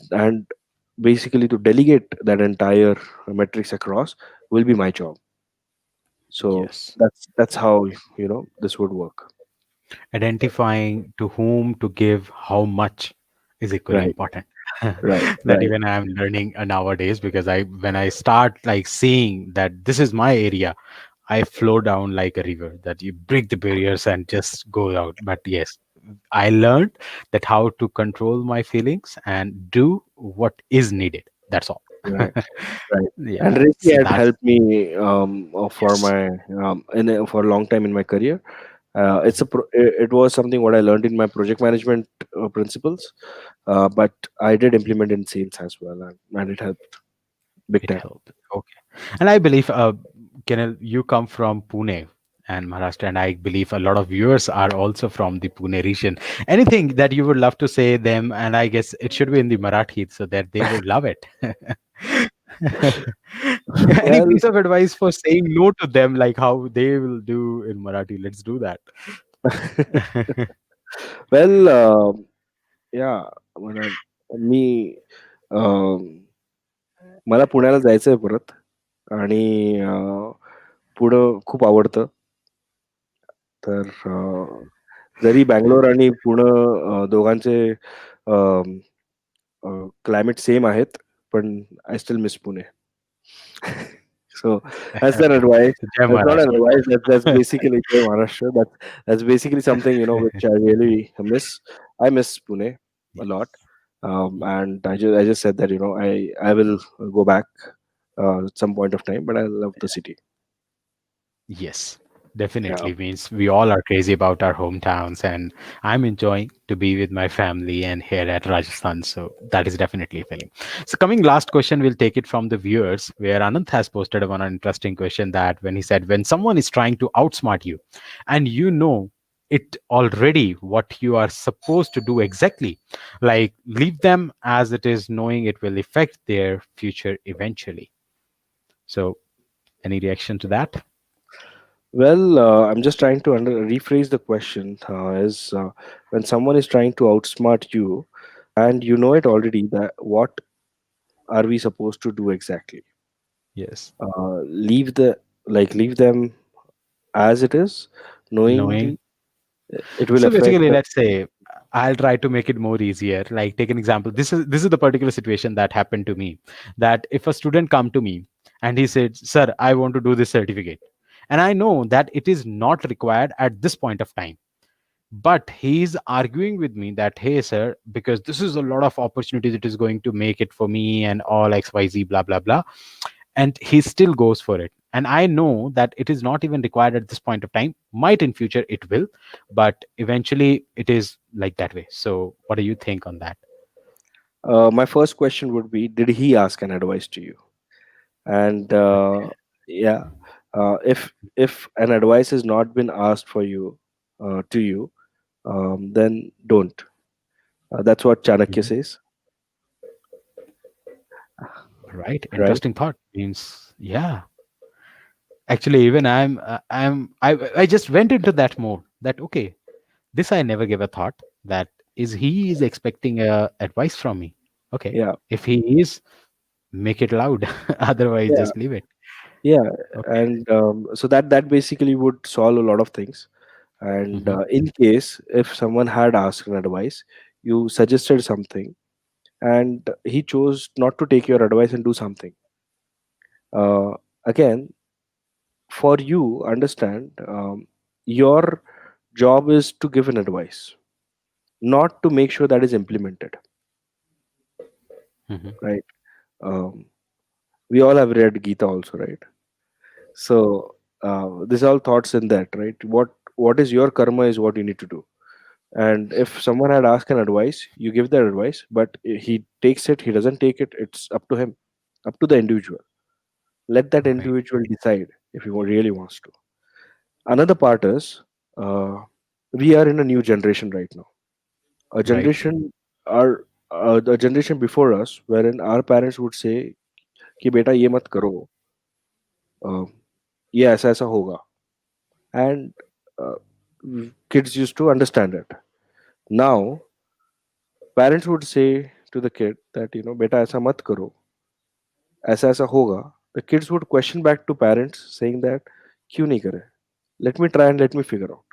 basically to delegate that entire metrics across will be my job. So Yes. that's how this would work. Identifying to whom to give how much is equally Right, important. right, That right. even I'm learning nowadays, because I when I start like seeing that this is my area, I flow down like a river, that you break the barriers and just go out. But yes, I learned that how to control my feelings and do what is needed. That's all. Right, right. And Yeah. Reiki So had that's helped me for yes. my for a long time in my career. It was something what I learned in my project management principles, but I did implement in sales as well, and it helped big It time. helped. Okay. And I believe, Kenil, you come from Pune and Maharashtra, and I believe a lot of viewers are also from the Pune region. Anything that you would love to say them, and I guess it should be in the Marathi so that they would love it. Any Well, piece of advice for saying no to them, like how they will do in Marathi? Let's do that. well, yeah. मला मी अं, मला पुण्याला जायचंय परत. आणि पुणं खूप आवडतं. तर जरी बंगलोर आणि पुणं दोघांचे क्लायमेट सेम आहेत, पण I still miss Pune. So that's an advice. Jai That's not an Maharashtra. advice. That's basically Jai Maharashtra. That's basically something which I really miss. I miss Pune a lot, and I just said that I will go back at some point of time, but I love the city. Yes, Yeah. definitely means we all are crazy about our hometowns, and I'm enjoying to be with my family and here at Rajasthan. So that is definitely a feeling. So coming last question, we'll take it from the viewers, where Anant has posted one interesting question that when he said, when someone is trying to outsmart you, and you know it already what you are supposed to do exactly, like leave them as it is, knowing it will affect their future eventually. So any reaction to that? Well, I'm just trying to rephrase the question. Is when someone is trying to outsmart you, and you know it already, that what are we supposed to do exactly? Yes. Leave them as it is, knowing Knowing. it will So affect. basically, let's say I'll try to make it more easier. Like take an example. This is the particular situation that happened to me. That if a student come to me and he said, "Sir, I want to do this certificate," and I know that it is not required at this point of time, but he's arguing with me that, hey sir, because this is a lot of opportunities, it is going to make it for me and all xyz blah blah blah, and he still goes for it, and I know that it is not even required at this point of time, might in future it will, but eventually it is like that way. So what do you think on that? My first question would be, did he ask an advice to you? And yeah, if an advice has not been asked for you to you, then don't. That's what Chanakya Mhm. says, Right, right? interesting thought means, yeah. Actually, even I just went into that mode that, okay, this I never gave a thought, that is he is expecting advice from me. Okay, Yeah, if he is, make it loud. Otherwise, yeah, just leave it. yeah. Okay. And so that basically would solve a lot of things. And Hmm. in case if someone had asked an advice, you suggested something, and he chose not to take your advice and do something. Again, for you, understand, your job is to give an advice, not to make sure that is implemented, Hmm. right? Um, we all have read Gita also, right? So these are all thoughts in that, right? What is your karma is what you need to do. And if someone had asked an advice, you give that advice, but he takes it, he doesn't take it, it's up to him, up to the individual. Let that Right. individual decide if he really wants to. Another part is, uh, we are in a new generation right now. A Right. generation, our the generation before us, wherein our parents would say कि बेटा ये मत करो, uh, ये ऐसा ऐसा होगा, and uh, kids used to understand it. Now parents would say to the kid that, बेटा ऐसा मत करो, ऐसा ऐसा होगा. The kids would question back to parents saying that क्यों नहीं करे, let me try and let me figure out.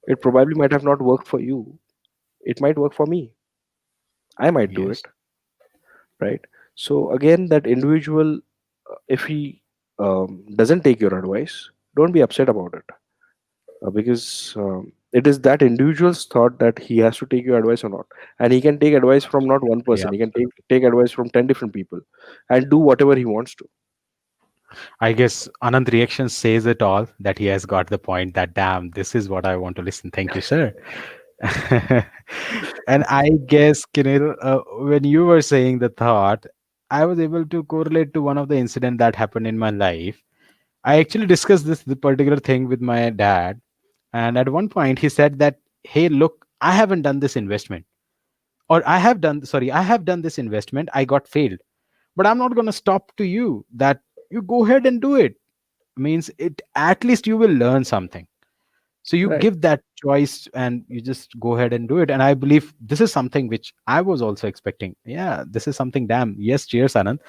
It probably might have not worked for you, it might work for me, I might do it, Yes. right? So again, that individual, if he doesn't take your advice, don't be upset about it, because it is that individual's thought that he has to take your advice or not. And he can take advice from not one Yeah. person, he can take advice from 10 different people and do whatever he wants to. I guess Anand reaction says it all, that he has got the point that damn, this is what I want to listen. Thank you, sir. And I guess, Kinil, when you were saying the thought, I was able to correlate to one of the incident that happened in my life. I actually discussed this the particular thing with my dad, and at one point he said that, "Hey, look, I haven't done this investment, or I have done. Sorry, I have done this investment. I got failed, but I'm not going to stop to you that you go ahead and do it. Means it, at least you will learn something, so you Right. give that choice and you just go ahead and do it." And I believe this is something which I was also expecting. Yeah, this is something, damn, yes, cheers, Anand.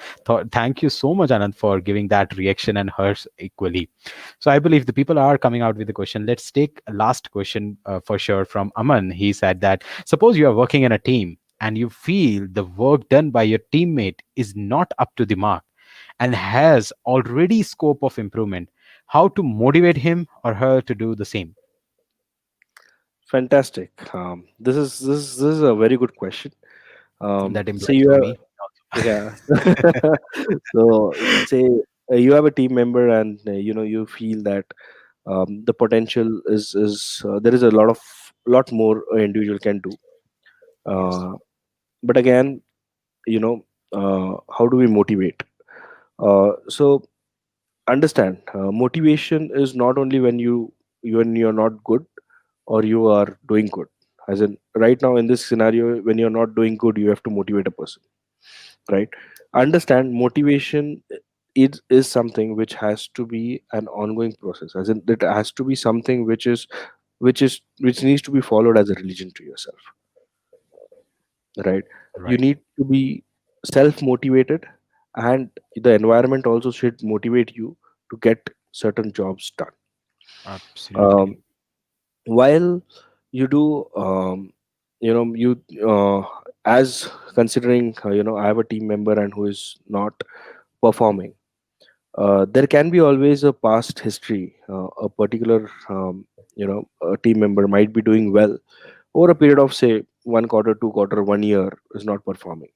Thank you so much, Anand, for giving that reaction and hers equally. So I believe the people are coming out with the question. Let's take a last question, for sure, from Aman. He said that, suppose you are working in a team and you feel the work done by your teammate is not up to the mark and has already scope of improvement, how to motivate him or her to do the same? Fantastic. This is a very good question. That Say implies you for have, me. yeah. So say you have a team member, and you feel that the potential is there is a lot more an individual can do. Yes. Uh, but again, how do we motivate? So understand, motivation is not only when you're not good or you are doing good. As in, right now in this scenario, when you're not doing good, you have to motivate a person, right? Understand, motivation is something which has to be an ongoing process. As in, it has to be something which needs to be followed as a religion to yourself, right? You Right. need to be self motivated, and the environment also should motivate you to get certain jobs done. Absolutely. um, while you do, you as considering, I have a team member and who is not performing, there can be always a past history. A particular, a team member might be doing well over a period of, say, 1 quarter, 2 quarter, 1 year is not performing.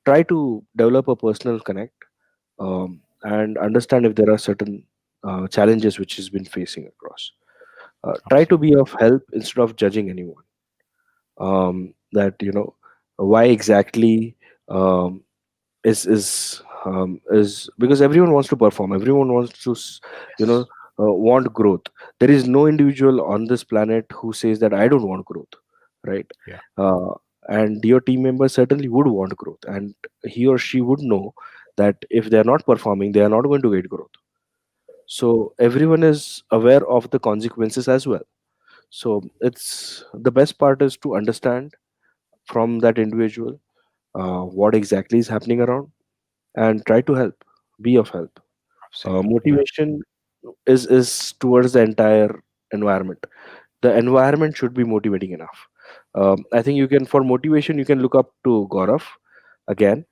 Try to develop a personal connect, and understand if there are certain challenges which has been facing across. Try to be Absolutely. of help instead of judging anyone. That, why exactly, um, is because everyone wants to perform, everyone wants to you know Yes. want growth. There is no individual on this planet who says that I don't want growth, right? Yeah. uh, and your team member certainly would want growth, and he or she would know that if they are not performing, they are not going to get growth. So everyone is aware of the consequences as well. So it's the best part is to understand from that individual what exactly is happening around, and try to help, be of help. Absolutely. Motivation is towards the entire environment. The environment should be motivating enough. I think you can, for motivation, you can look up to Gaurav again.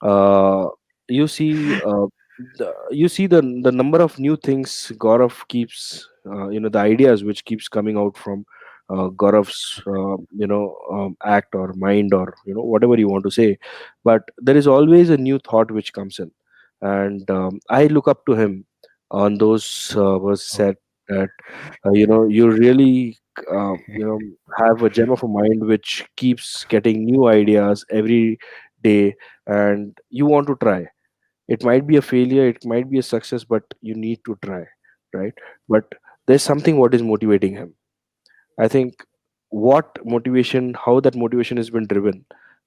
uh, you see, the number of new things Gaurav keeps, the ideas which keeps coming out from Gaurav's, act or mind, or whatever you want to say. But there is always a new thought which comes in, and I look up to him on those verses said that, you really have a gem of a mind which keeps getting new ideas every day, and you want to try. It might be a failure, it might be a success, but you need to try, right? But there's something what is motivating him. I think what motivation, how that motivation has been driven.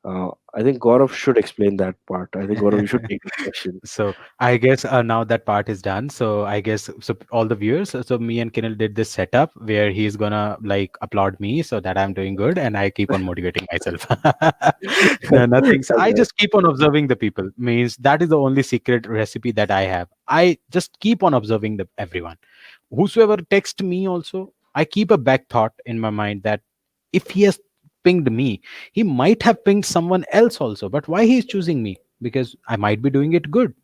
I think Gaurav should explain that part. I think Gaurav, you should take this question. So I guess now that part is done. So I guess so all the viewers. So me and Kinil did this setup where he's gonna like applaud me so that I'm doing good, and I keep on motivating myself. No, nothing. So I Okay. just keep on observing the people. Means that is the only secret recipe that I have. I just keep on observing the everyone. Whosoever text me also, I keep a back thought in my mind that if he has pinged me, he might have pinged someone else also. But why he is choosing me? Because I might be doing it good.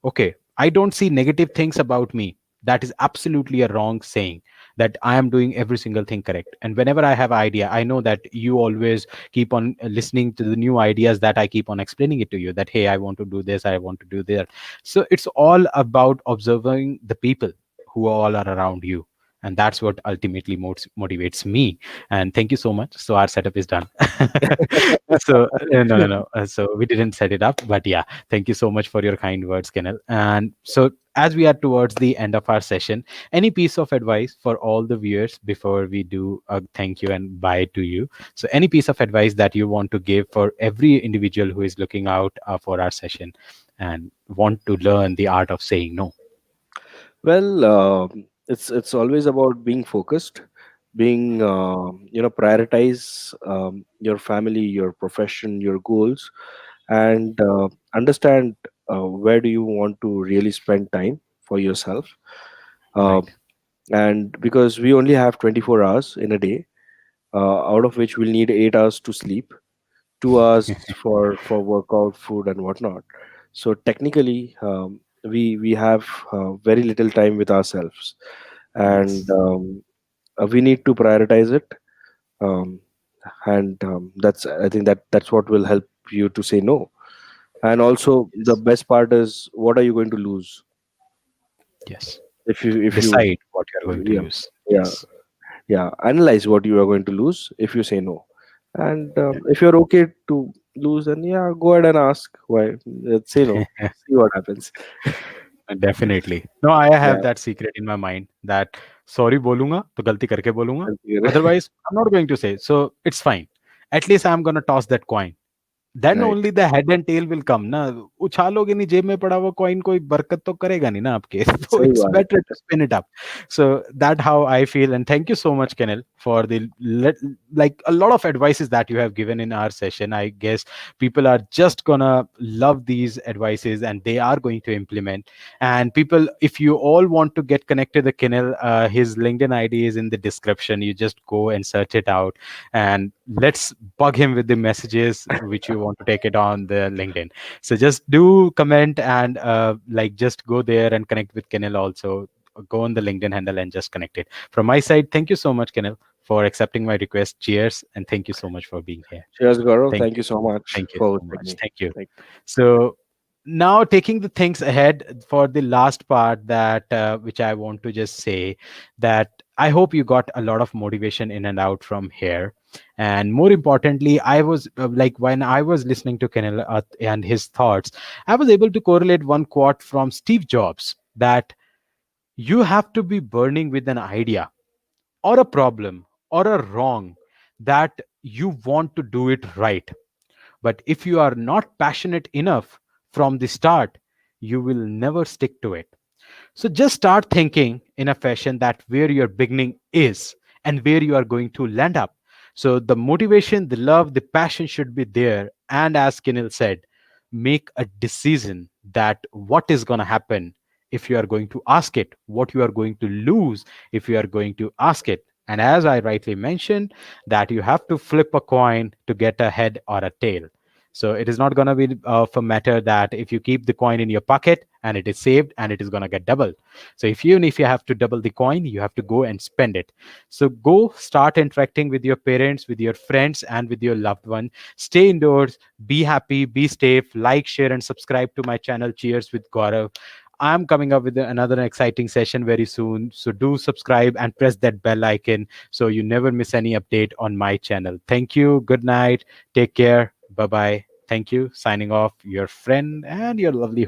Okay, I don't see negative things about me. That is absolutely a wrong saying that I am doing every single thing correct. And whenever I have idea, I know that you always keep on listening to the new ideas that I keep on explaining it to you that, hey, I want to do this, I want to do that. So it's all about observing the people who all are around you. And that's what ultimately motivates me. And thank you so much. So our setup is done. So no. So we didn't set it up, but yeah, thank you so much for your kind words, Kennel. And so, as we are towards the end of our session, any piece of advice for all the viewers before we do a thank you and bye to you? So, any piece of advice that you want to give for every individual who is looking out for our session and want to learn the art of saying no? Well, it's always about being focused, being prioritize your family, your profession, your goals, and understand where do you want to really spend time for yourself. Uh, Right. and because we only have 24 hours in a day, out of which we'll need 8 hours to sleep, 2 hours for workout, food, and whatnot. So technically, we have very little time with ourselves, and Yes. we need to prioritize it. Um, and that's I think that's what will help you to say no. And also, the Yes. best part is, what are you going to lose Yes. if you Decide what you are going to yeah use. yeah Yes. yeah analyze what you are going to lose if you say no. And if you're okay to lose, then yeah, go ahead and ask why. Say no, see what happens. Definitely. No, I have Yeah. that secret in my mind that sorry बोलूँगा तो गलती करके बोलूँगा. And you're Otherwise, I'm not going to say. So it's fine. At least I'm gonna toss that coin. Then right. only the head and tail will come ना. उछालोगे नहीं जेब में पड़ा हुआ कॉइन कोई बरकत तो करेगा नहीं ना आपके. So सही it's बात better to spin it up. So that how I feel. And thank you so much, Kenel, for the like a lot of advices that you have given in our session. I guess people are just gonna love these advices and they are going to implement. And people, if you all want to get connected to Kenel, his LinkedIn ID is in the description. You just go and search it out and let's bug him with the messages which you want to take it on the LinkedIn. So just do comment and like just go there and connect with Kenil also. Go on the LinkedIn handle and just connect it. From my side, thank you so much, Kenil, for accepting my request. Cheers, and thank you so much for being here. Cheers, Gaurav. Thank Thank you. you so much Thank you for so hosting much. me. Thank you. Thank So now taking the things ahead for the last part that which I want to just say that I hope you got a lot of motivation in and out from here. And more importantly, I was like when I was listening to Kenil and his thoughts, I was able to correlate one quote from Steve Jobs that you have to be burning with an idea or a problem or a wrong that you want to do it right. But if you are not passionate enough from the start, you will never stick to it. So just start thinking in a fashion that where your beginning is and where you are going to land up. So the motivation, the love, the passion should be there. And as Kinil said, make a decision that what is going to happen if you are going to ask it, what you are going to lose if you are going to ask it. And as I rightly mentioned, that you have to flip a coin to get a head or a tail. So it is not going to be of a matter that if you keep the coin in your pocket and it is saved and it is going to get doubled. So even if you have to double the coin, you have to go and spend it. So go start interacting with your parents, with your friends, and with your loved one. Stay indoors, be happy, be safe, like, share, and subscribe to my channel. Cheers with Gaurav. I'm coming up with another exciting session very soon. So do subscribe and press that bell icon so you never miss any update on my channel. Thank you. Good night. Take care. Bye bye. Thank you. Signing off, your friend and your lovely host.